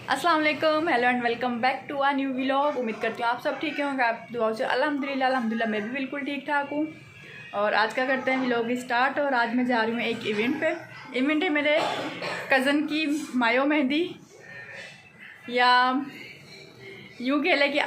अस्सलाम वालेकुम, hello and welcome back to a new vlog. उम्मीद करती हूँ आप सब ठीक होंगे, आप दुआओं से। अल्हम्दुलिल्लाह मैं भी बिल्कुल ठीक ठाक हूँ। और आज क्या करते हैं व्लॉग स्टार्ट। और आज मैं जा रही हूँ एक इवेंट पे। इवेंट है मेरे कज़न की मायो मेहंदी, या यूँ कह लें कि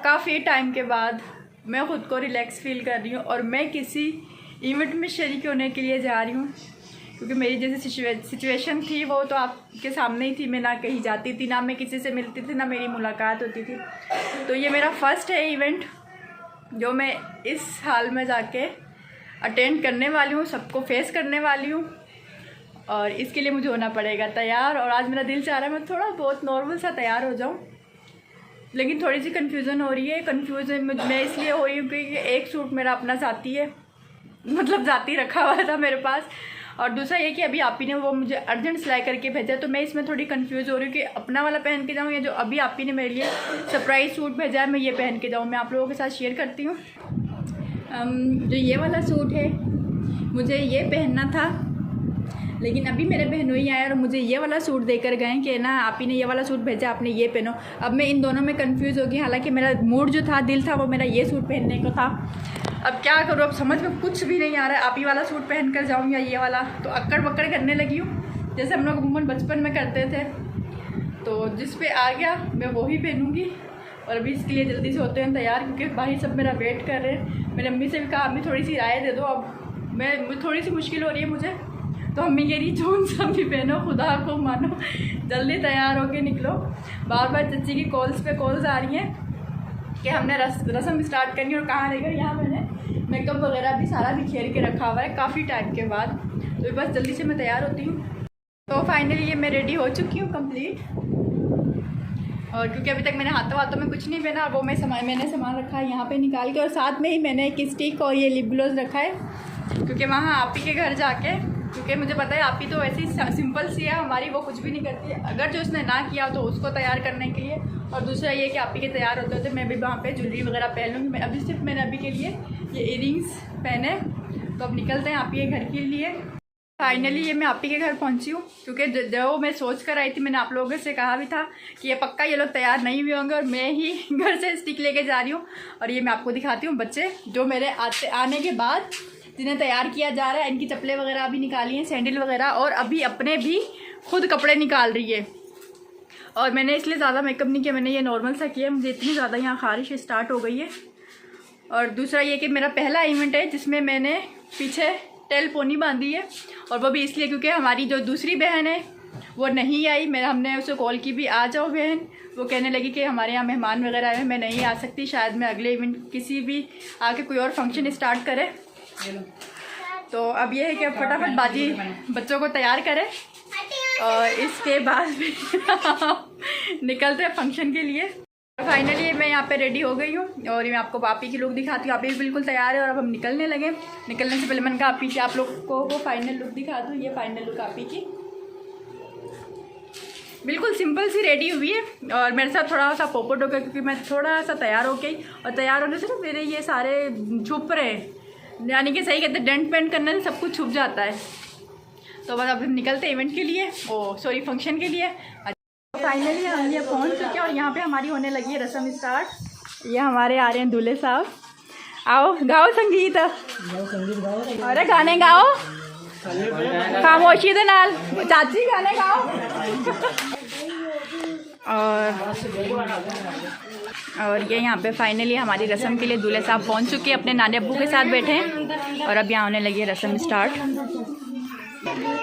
काफ़ी टाइम के बाद मैं ख़ुद को रिलैक्स फील कर रही हूँ और मैं किसी इवेंट में शरीक होने के लिए जा रही हूँ। क्योंकि मेरी जैसी सिचुएशन थी वो तो आपके सामने ही थी। मैं ना कहीं जाती थी, ना मैं किसी से मिलती थी, ना मेरी मुलाकात होती थी। तो ये मेरा फर्स्ट है इवेंट जो मैं इस हाल में जाके अटेंड करने वाली हूँ, सबको फेस करने वाली हूँ। और इसके लिए मुझे होना पड़ेगा तैयार। और आज मेरा दिल चाह रहा है मैं थोड़ा बहुत नॉर्मल सा तैयार हो जाऊँ, लेकिन थोड़ी सी कन्फ्यूज़न हो रही है। कन्फ्यूज़न मैं इसलिए हो रही हूँ क्योंकि एक सूट मेरा अपना जाती है, मतलब जाती रखा हुआ था मेरे पास। और दूसरा ये कि अभी आप ही ने वो मुझे अर्जेंट सिलाई करके भेजा, तो मैं इसमें थोड़ी कंफ्यूज हो रही हूँ कि अपना वाला पहन के जाऊँ या जो अभी आप ही ने मेरे लिए सरप्राइज़ सूट भेजा है मैं ये पहन के जाऊँ। मैं आप लोगों के साथ शेयर करती हूँ। जो ये वाला सूट है मुझे ये पहनना था, लेकिन अभी मेरे बहनोई आए और मुझे ये वाला सूट देकर गए कि ना आप ही ने ये वाला सूट भेजा, आपने ये पहनो। अब मैं इन दोनों में कंफ्यूज हो गई। हालांकि मेरा मूड जो था, दिल था, वो मेरा ये सूट पहनने को था। अब क्या करूँ, अब समझ में कुछ भी नहीं आ रहा है। आप ही वाला सूट पहन कर जाऊँ या ये वाला। तो अक्कड़ बक्कड़ करने लगी हूँ जैसे हम लोग अमूमन बचपन में करते थे। तो जिस पे आ गया मैं वही पहनूँगी। और अभी इसके लिए जल्दी से होते हैं तैयार, क्योंकि भाई सब मेरा वेट कर रहे हैं। मेरी अम्मी से भी कहा अम्मी थोड़ी सी राय दे दो। अब मैं थोड़ी सी मुश्किल हो रही है मुझे, तो अम्मी कह रही जोन सा भी पहनो, खुदा को मानो, जल्दी तैयार होके निकलो। बार बार चच्ची की कॉल्स पे कॉल्स आ रही हैं कि हमने रस्म स्टार्ट करनी है। और कहाँ रहेगा, यहाँ मैंने मेकअप वगैरह भी सारा बिखेर के रखा हुआ है काफ़ी टाइम के बाद। तो बस जल्दी से मैं तैयार होती हूँ। तो फाइनली ये मैं रेडी हो चुकी हूँ कंप्लीट। और क्योंकि अभी तक मैंने हाथों में कुछ नहीं पहना, वो मैंने सामान रखा है यहाँ पे निकाल के। और साथ में ही मैंने एक स्टिक और ये लिप ग्लोज रखा है, क्योंकि वहाँ आप ही के घर जाके, क्योंकि मुझे पता है आप ही तो ऐसी सिंपल सी है हमारी, वो कुछ भी नहीं करती है। अगर जो उसने ना किया तो उसको तैयार करने के लिए। और दूसरा ये कि आप ही के तैयार होते होते मैं भी वहाँ पे ज्वेलरी वगैरह पहन लूँगी। मैं अभी सिर्फ मैंने अभी के लिए ये इयरिंग्स पहने। तो अब निकलते हैं आप ही के घर के लिए। फाइनली ये मैं आप ही के घर पहुँची हूँ, क्योंकि जो मैं सोच कर आई थी, मैंने आप लोगों से कहा भी था कि ये पक्का ये लोग तैयार नहीं हुए होंगे और मैं ही घर से स्टिक लेके जा रही हूँ। और ये मैं आपको दिखाती हूँ बच्चे जो मेरे आने के बाद जिन्हें तैयार किया जा रहा है। इनकी चप्पलें वगैरह भी निकाली हैं, सैंडल वगैरह, और अभी अपने भी खुद कपड़े निकाल रही है। और मैंने इसलिए ज़्यादा मेकअप नहीं किया, मैंने ये नॉर्मल सा किया। मुझे इतनी ज़्यादा यहाँ खारिश स्टार्ट हो गई है। और दूसरा ये कि मेरा पहला इवेंट है जिसमें मैंने पीछे टेल पोनी बांधी है। और वो भी इसलिए क्योंकि हमारी जो दूसरी बहन है वो नहीं आई। हमने उसे कॉल की भी आ जाओ बहन, वो कहने लगी कि हमारे यहाँ मेहमान वगैरह आए हैं, मैं नहीं आ सकती। शायद मैं अगले इवेंट किसी भी आके कोई और फंक्शन स्टार्ट करे। तो अब ये है कि अब फटाफट बाजी बच्चों को तैयार करें और इसके बाद निकलते हैं फंक्शन के लिए। फाइनली मैं यहाँ पे रेडी हो गई हूँ और मैं आपको पापी की लुक दिखाती हूँ। आप भी बिल्कुल तैयार है और अब हम निकलने लगे। निकलने से पहले मैंने कहा पीछे आप लोग को वो फाइनल लुक दिखा दूँ। ये फाइनल लुक आपी की बिल्कुल सिंपल सी रेडी हुई है। और मेरे साथ थोड़ा सा पोपट हो गया क्योंकि मैं थोड़ा सा तैयार हो गई। और तैयार होने से ना मेरे ये सारे छुप रहे हैं, यानी कि सही कहते हैं डेंट पेंट करने से सब कुछ छुप जाता है। तो बस अब हम निकलते हैं इवेंट के लिए, फंक्शन के लिए। फाइनली हम ये पहुंच चुके हैं और यहाँ पे हमारी होने लगी है रस्म स्टार्ट। ये हमारे आ रहे हैं दूल्हे साहब। आओ गाओ संगीत, अरे गाने गाओ, खामोशी दे नाल चाची गाने गाओ। और ये यहाँ पे फाइनली हमारी रस्म के लिए दूल्हे साहब पहुँच चुके हैं, अपने नानी अब्बू के साथ बैठे हैं। और अब यहाँ होने लगी है रस्म स्टार्ट।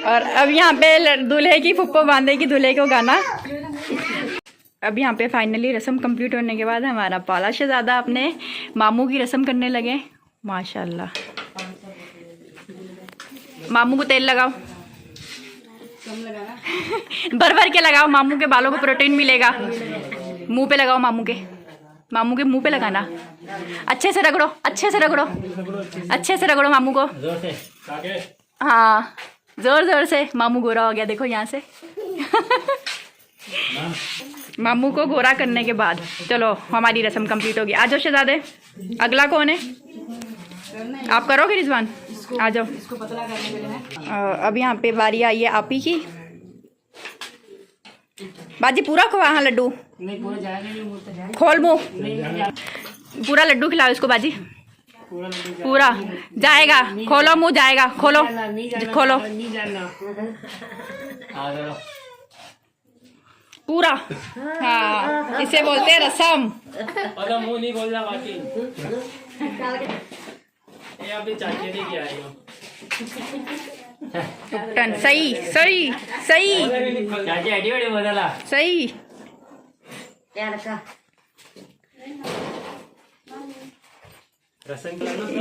और अब यहाँ पे दूल्हे की फुप्पो बांधेगी दूल्हे को गाना। अब यहाँ पे फाइनली रस्म कंप्लीट होने के बाद हमारा पाला शहजादा अपने मामू की रस्म करने लगे। माशाल्लाह, मामू को तेल लगाओ, भर भर के लगाओ, मामू के बालों को प्रोटीन मिलेगा। मुंह पे लगाओ, मामू के मुंह पे लगाना। अच्छे से रगड़ो, अच्छे से रगड़ो, अच्छे से रगड़ो मामू को। हाँ जोर जोर से। मामू गोरा हो गया देखो यहाँ से। मामू को गोरा करने के बाद चलो हमारी रस्म कंप्लीट होगी। आ जाओ शहजादे, अगला कौन है? आप करोगे रिजवान? आ जाओ। अब यहाँ पे बारी आई है आपी की। बाजी पूरा खवा हाँ लड्डू नहीं पूरा जाएगा नहीं, मुंह तो जाएगा खोल मुँह नहीं, पूरा लड्डू खिलाओ इसको बाजी पूरा लड्डू पूरा जाएगा खोलो मुँह जाएगा खोलो नहीं जाना, खोलो नहीं जाना। पूरा हाँ इसे बोलते हैं रसम मुंह नहीं खोलना बाकी ये अभी चाहिए नहीं किया है उपटन सही सही सही चाची हड्डी बड़ी बदला सही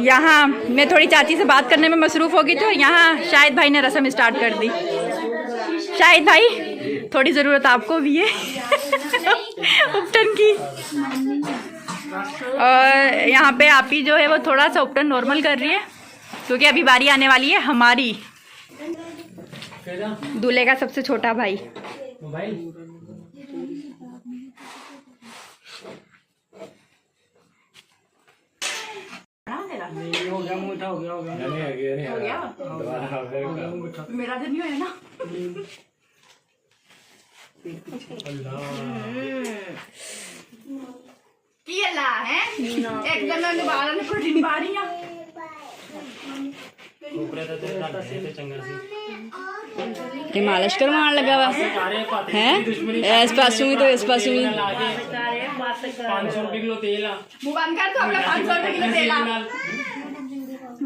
यहाँ मैं थोड़ी चाची से बात करने में मसरूफ होगी तो यहाँ शाहिद भाई ने रस्म स्टार्ट कर दी। शाहिद भाई थोड़ी ज़रूरत आपको भी है उपटन की। और यहाँ पे आप ही जो है वो थोड़ा सा उपटन नॉर्मल कर रही है क्योंकि अभी बारी आने वाली है हमारी दूल्हे का सबसे छोटा भाई। हो गया मोटा हो गया मेरा तो नहीं है ना है एकदम मैं दोबारा ने प्रोटीन बारियां मालिश करवाने लगा हुआ है इस पासू तो इस पासू 500 रुपए किलो तेल मुंह बंद कर तो अपना 500 रुपए किलो तेल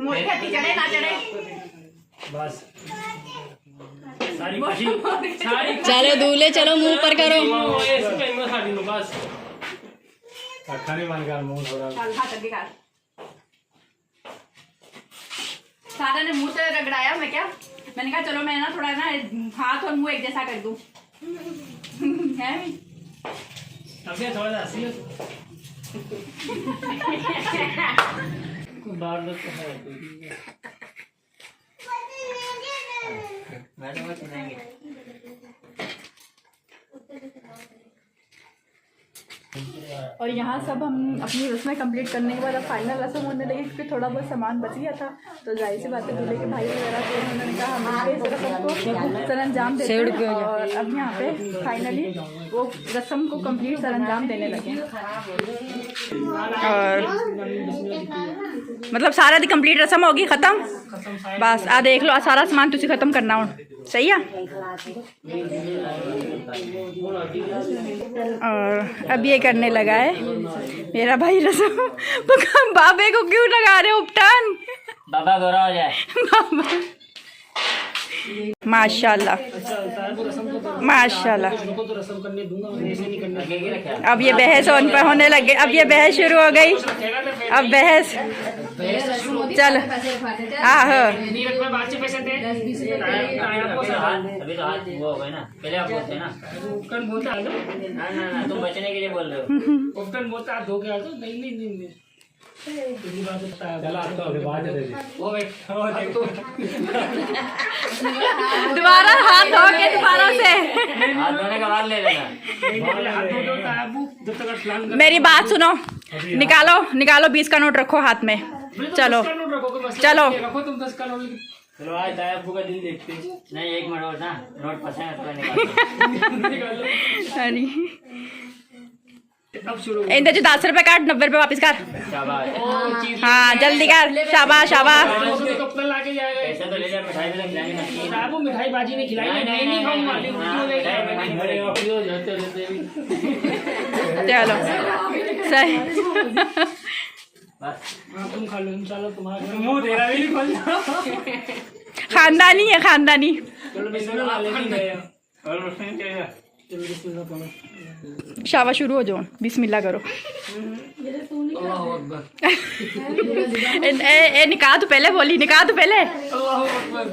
मोटी हड्डी चढ़े ना चढ़े बस सारी चलो दूल्हे चलो मुंह पर करो बस बंद कर मुंह थोड़ा सारा ने मुंह से रगड़ाया मैं क्या मैंने कहा चलो मैं ना थोड़ा ना हाथ और मुंह एक जैसा कर दूं है अभी थोड़ा सा हंसी बाहर लोग तो है मैडम मत सुनाएंगे और यहाँ सब हम अपनी रस्में कंप्लीट करने के बाद अब फाइनल रस्म होने लगी क्योंकि थोड़ा बहुत सामान बच गया था तो जाहिर सी बात है दूल्हे के भाई वगैरह थे उन्होंने कहा हम इस रस्म को सरंजाम देते हैं और अब यहाँ पे फाइनली वो रस्म को कंप्लीट सरंजाम देने लगे और मतलब सारा दी कंप्लीट रस्म होगी ख़त्म बस आ देख लो सारा सामान तुझे ख़त्म करना हो सही है। और अब ये करने लगा है मेरा भाई रस्म बाबे को क्यों लगा रहे हो उपटन बाबा गोरा हो जाए बाबा माशाल्लाह माशाल्लाह। अब ये बहस होने लगे अब ये बहस शुरू हो गई अब बहस चल आहो अभी तो हाथ वो हो गए ना पहले आप बोलते ना उपकरण बोलता है ना तुम बचने के लिए बोल रहे हो उपकरण बोलता है धो के आ जाओ नहीं दोबारा हाथ धो के दोबारा से हाथ धोने का बाद ले लेना मेरी बात सुनो निकालो निकालो 20 का नोट रखो हाथ में चलो चलो चलो आज दायाबू का दिल देखते नहीं एक मिनट और ना नोट फंसा है अरे इधर जो 10 रुपए काट 90 रुपए वापस कर हाँ जल्दी कर शाबाश शाबाश ऐसा तो ले जा मिठाई भी खिलानी बाबू मिठाई बाजी ने खिलाई चलो सही तुम खा लो इंशाल्लाह तुम्हारा मुंह तेरा भी नहीं खोलना खानदानी है खानदानी चलो बिस्मिल्लाह लेके गए और उसने क्या चलो बिस्मिल्लाह पढ़ो शाबा शुरू हो जाओ बिस्मिल्लाह करो अल्लाहू अकबर ए निकाह तो पहले बोली निकाह तो पहले अल्लाहू अकबर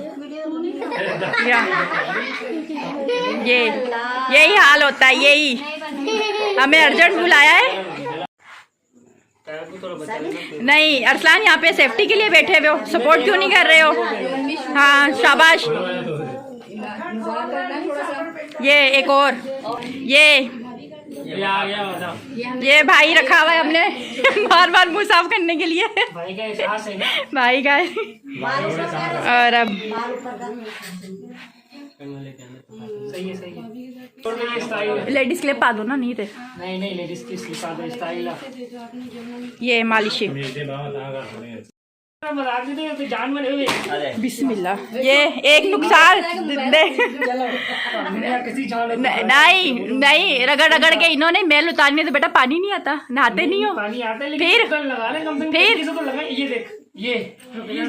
यही हाल होता है यही हमें अर्जेंट बुलाया है नहीं अरसलान यहाँ पे सेफ्टी के लिए बैठे हुए हो सपोर्ट क्यों नहीं कर रहे हो हाँ शाबाश ये एक और ये आ गया ये भाई रखा हुआ है हमने बार बार मुँह साफ करने के लिए भाई का एहसास है ना भाई का और अब सही है ये स्टाइल लेडीज क्लिप पा दो ना, नहीं थे नहीं लेडीज की स्टाइल ये मालिश। मजाक नहीं तो जान में नहीं। बिस्मिल्लाह। ये एक नुकसान नहीं रगड़ रगड़ के इन्होंने मैल उतारने तो बेटा पानी नहीं आता, नहाते नहीं हो। पानी आता है लेकिन फिर लगा ले कम से कम, फिर तो लगा। ये देख ये